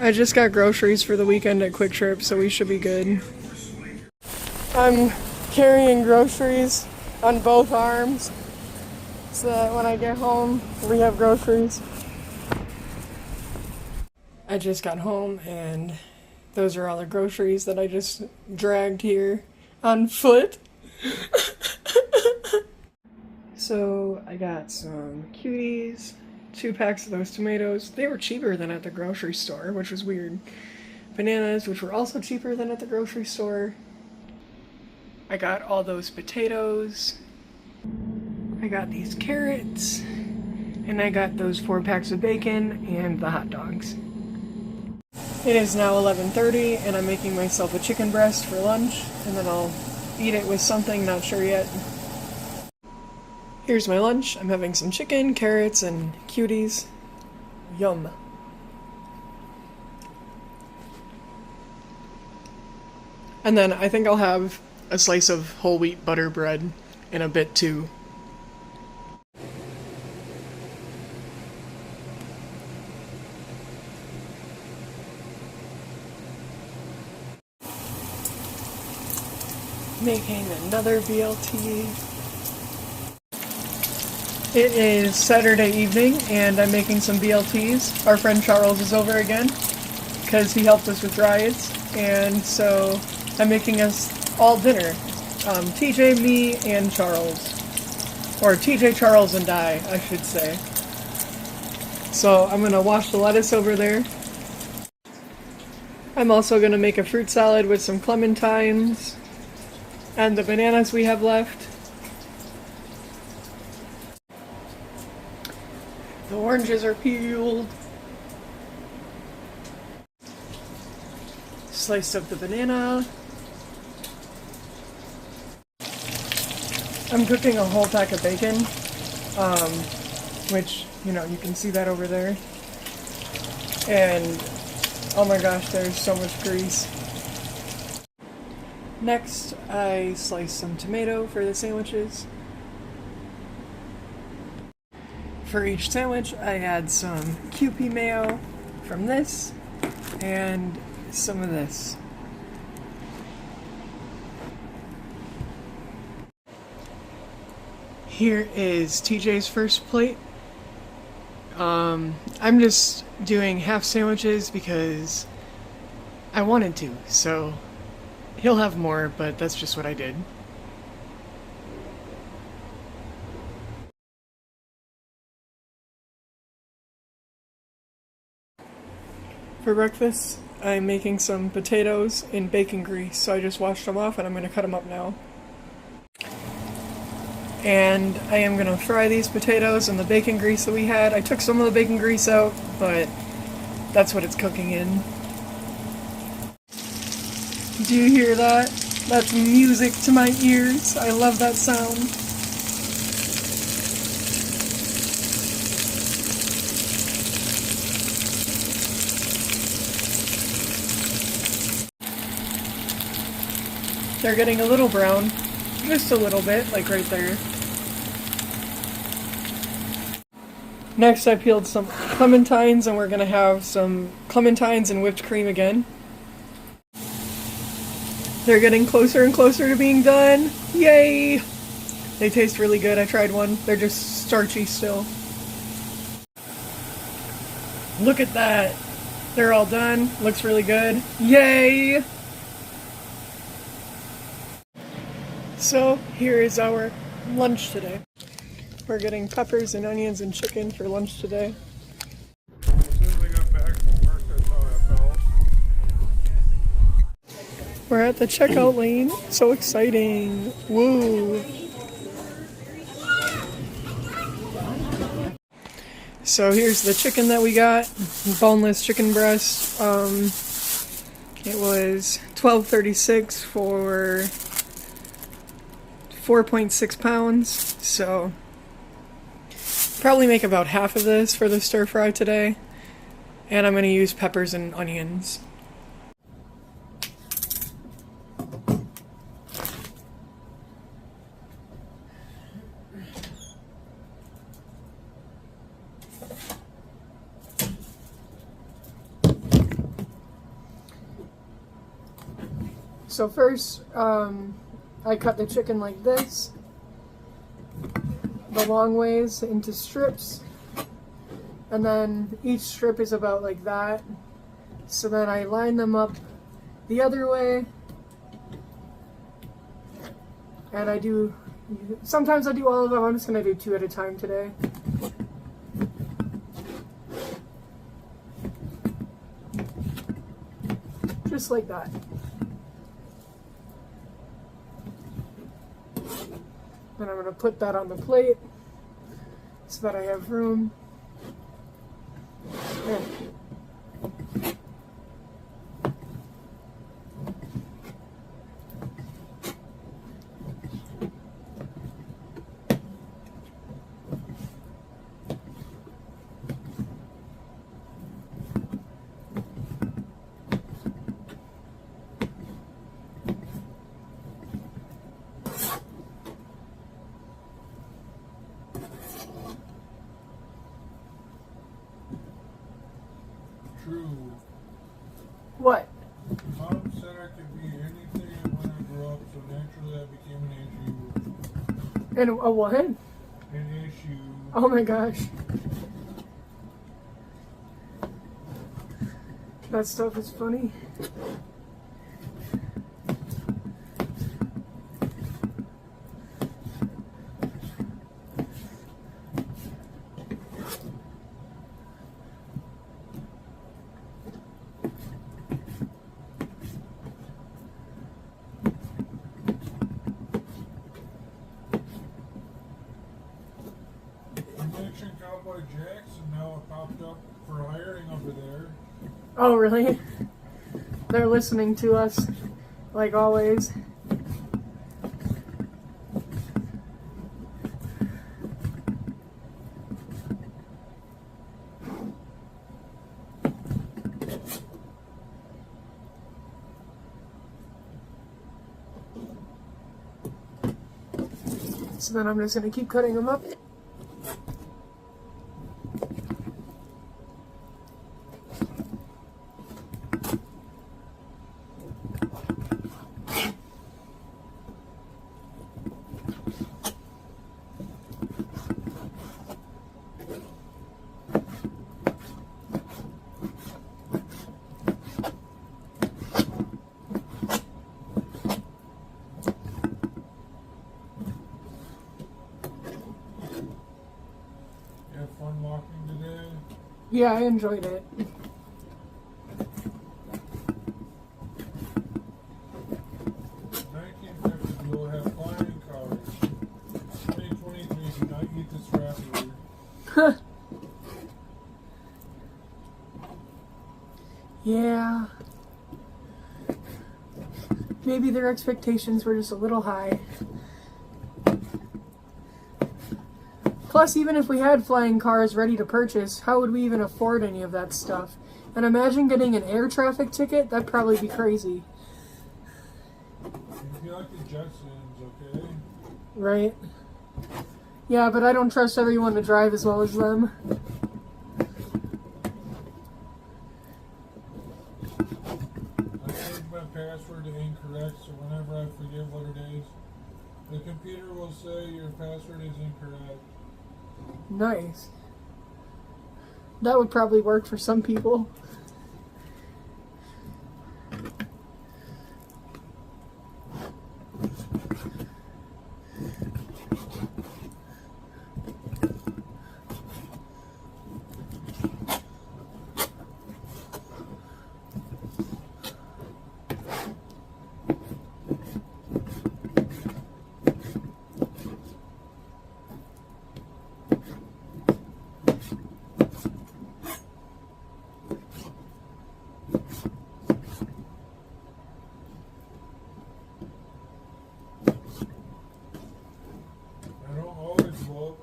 I just got groceries for the weekend at Quick Trip, so we should be good. I'm carrying groceries on both arms so that when I get home, we have groceries. I just got home and those are all the groceries that I just dragged here on foot. So I got some cuties, 2 packs of those tomatoes. They were cheaper than at the grocery store, which was weird. Bananas, which were also cheaper than at the grocery store. I got all those potatoes. I got these carrots. And I got those 4 packs of bacon and the hot dogs. It is now 11:30 and I'm making myself a chicken breast for lunch and then I'll eat it with something, not sure yet. Here's my lunch. I'm having some chicken, carrots, and cuties. Yum. And then I think I'll have a slice of whole wheat butter bread in a bit too. Making another BLT. It is Saturday evening and I'm making some BLTs. Our friend Charles is over again because he helped us with riots, and so I'm making us all dinner. TJ, me, and Charles. Or TJ, Charles, and I should say. So I'm gonna wash the lettuce over there. I'm also gonna make a fruit salad with some clementines and the bananas we have left. The oranges are peeled. Slice up the banana. I'm cooking a whole pack of bacon, which, you know, you can see that over there. And, oh my gosh, there's so much grease. Next, I slice some tomato for the sandwiches. For each sandwich, I add some Kewpie mayo from this and some of this. Here is TJ's first plate. I'm just doing half sandwiches because I wanted to, so he'll have more, but that's just what I did. For breakfast, I'm making some potatoes in bacon grease, so I just washed them off and I'm going to cut them up now. And I am going to fry these potatoes in the bacon grease that we had. I took some of the bacon grease out, but that's what it's cooking in. Do you hear that? That's music to my ears. I love that sound. They're getting a little brown. Just a little bit, like right there. Next I peeled some clementines and we're gonna have some clementines and whipped cream again. They're getting closer and closer to being done. Yay! They taste really good. I tried one. They're just starchy still. Look at that! They're all done. Looks really good. Yay! So, here is our lunch today. We're getting peppers and onions and chicken for lunch today. As soon as I got back from work, that's how I felt. We're at the checkout lane. So exciting. Woo! So here's the chicken that we got. Boneless chicken breast. It was $12.36 for 4.6 pounds, so probably make about half of this for the stir fry today, and I'm going to use peppers and onions. So first, I cut the chicken like this, the long ways into strips, and then each strip is about like that. So then I line them up the other way, and sometimes I do all of them. I'm just going to do 2 at a time today. Just like that. Then I'm going to put that on the plate so that I have room. There. True. What? Mom said I could be anything when I grew up, so naturally I became an issue. And a what? An issue. Oh my gosh. That stuff is funny. I mentioned Cowboy Jackson, now it popped up for hiring over there. Oh, really? They're listening to us, like always. So then I'm just going to keep cutting them up. You have fun walking today? Yeah, I enjoyed it. 1950, we'll have flying cars. 2023, do not eat this rapper. Yeah. Maybe their expectations were just a little high. Plus, even if we had flying cars ready to purchase, how would we even afford any of that stuff? And imagine getting an air traffic ticket, that'd probably be crazy. It'd be like the Jetsons, okay? Right? Yeah, but I don't trust everyone to drive as well as them. I changed my password to incorrect, so whenever I forget what it is, the computer will say your password is incorrect. Nice. That would probably work for some people. I don't always look,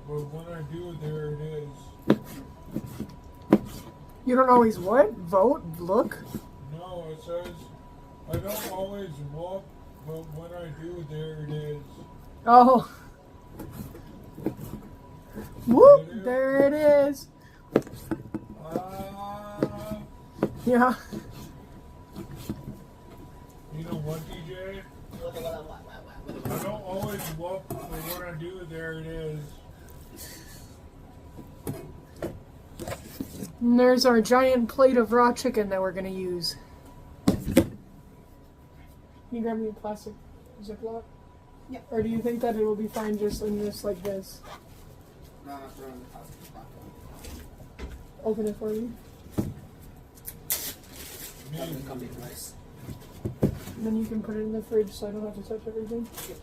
but when I do, there it is. You don't always what? Vote? Look? No, it says, I don't always look, but when I do, there it is. Oh. Whoop! There it is. Ah, Yeah. You know what, DJ? I don't always look for what I do. There it is. And there's our giant plate of raw chicken that we're going to use. Can you grab me a plastic Ziploc? Yeah. Or do you think that it will be fine just in this like this? No, I'm throwing the plastic Ziploc. Open it for me. That would come in nice. And then you can put it in the fridge so I don't have to touch everything. Yep.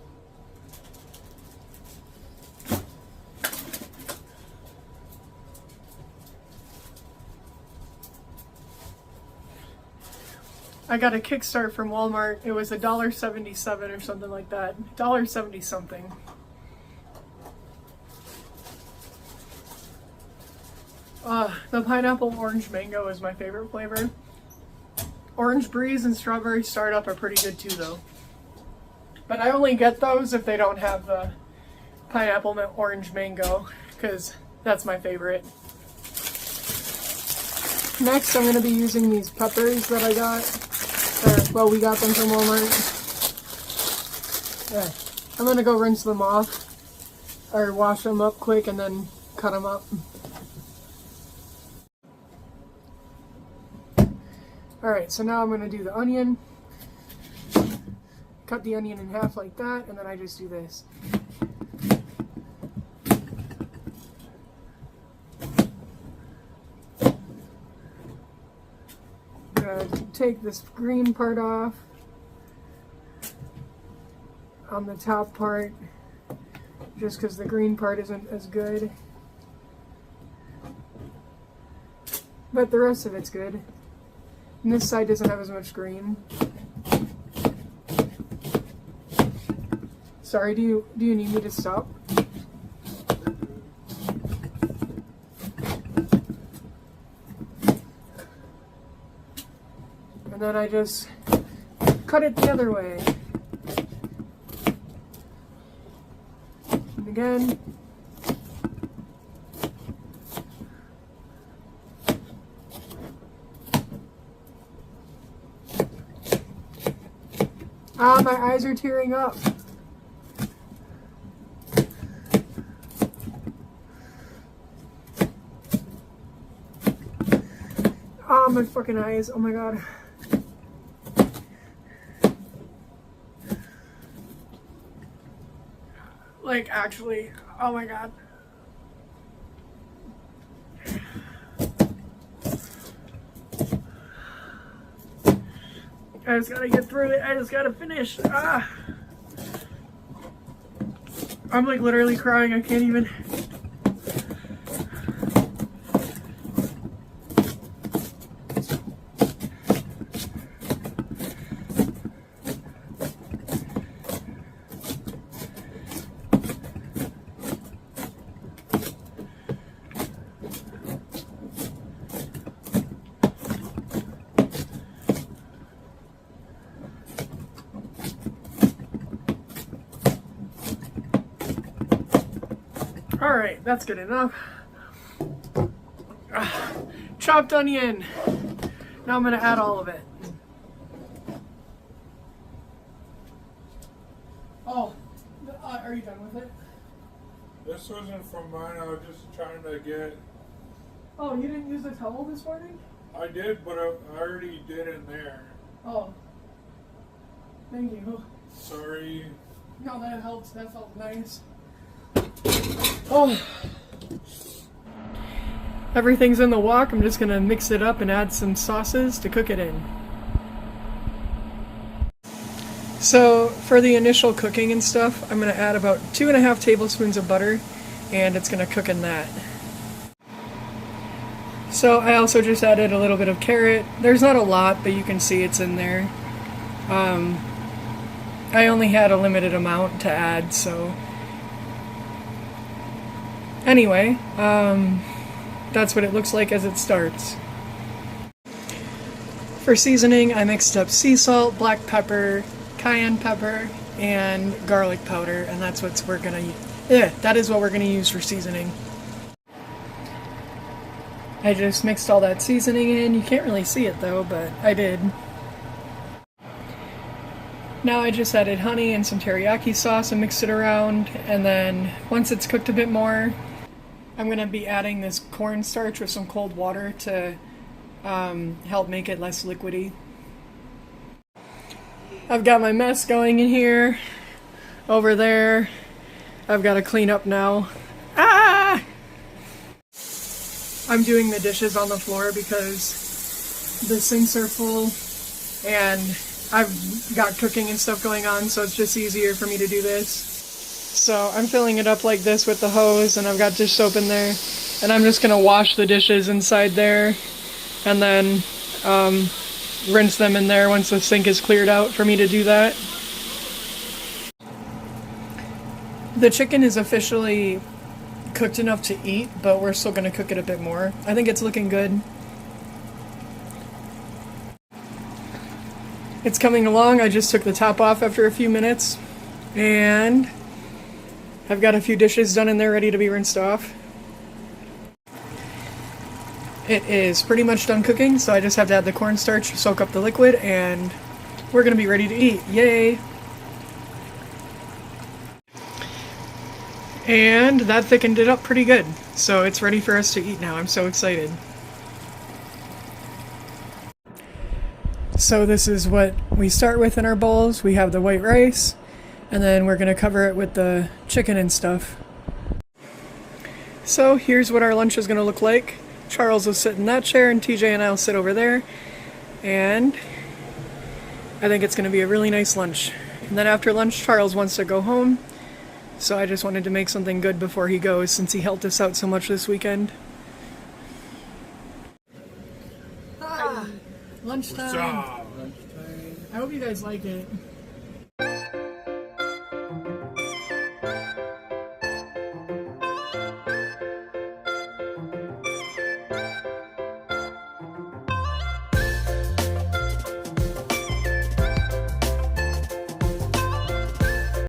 I got a Kickstart from Walmart. It was $1.77 or something like that. $1.70 something. The pineapple orange mango is my favorite flavor. Orange breeze and strawberry startup are pretty good too though. But I only get those if they don't have the pineapple orange mango, because that's my favorite. Next I'm going to be using these peppers that I got. Well, we got them from Walmart. Yeah. I'm going to go rinse them off, or wash them up quick and then cut them up. Alright, so now I'm going to do the onion. Cut the onion in half like that, and then I just do this. Take this green part off on the top part, just because the green part isn't as good, but the rest of it's good. And this side doesn't have as much green. Sorry, do you need me to stop? And then I just cut it the other way. And again. Ah, my eyes are tearing up. Ah, my fucking eyes. Oh my god. Like, actually, oh my god. I just gotta get through it. I just gotta finish. Ah! I'm like literally crying. I can't even. Alright, that's good enough. Chopped onion. Now I'm going to add all of it. Oh, are you done with it? This wasn't from mine. I was just trying to get. Oh, you didn't use the towel this morning? I did, but I already did in there. Oh. Thank you. Sorry. No, that helps. That felt nice. Oh. Everything's in the wok. I'm just going to mix it up and add some sauces to cook it in. So for the initial cooking and stuff, I'm going to add about 2.5 tablespoons of butter, and it's going to cook in that. So I also just added a little bit of carrot. There's not a lot, but you can see it's in there. I only had a limited amount to add, so anyway, that's what it looks like as it starts. For seasoning, I mixed up sea salt, black pepper, cayenne pepper, and garlic powder, and that's what we're gonna that is what we're gonna use for seasoning. I just mixed all that seasoning in. You can't really see it though, but I did. Now I just added honey and some teriyaki sauce and mixed it around, and then once it's cooked a bit more, I'm going to be adding this cornstarch with some cold water to help make it less liquidy. I've got my mess going in here, over there. I've got to clean up now. Ah! I'm doing the dishes on the floor because the sinks are full and I've got cooking and stuff going on, so it's just easier for me to do this. So I'm filling it up like this with the hose, and I've got dish soap in there, and I'm just gonna wash the dishes inside there and then rinse them in there once the sink is cleared out for me to do that. The chicken is officially cooked enough to eat, but we're still gonna cook it a bit more. I think it's looking good. It's coming along. I just took the top off after a few minutes, and I've got a few dishes done in there ready to be rinsed off. It is pretty much done cooking, so I just have to add the cornstarch, soak up the liquid, and we're gonna be ready to eat. Yay! And that thickened it up pretty good, so it's ready for us to eat now. I'm so excited. So this is what we start with in our bowls. We have the white rice, and then we're gonna cover it with the chicken and stuff. So here's what our lunch is gonna look like. Charles will sit in that chair, and TJ and I'll sit over there, and I think it's gonna be a really nice lunch. And then after lunch, Charles wants to go home, so I just wanted to make something good before he goes, since he helped us out so much this weekend. Lunchtime. I hope you guys like it.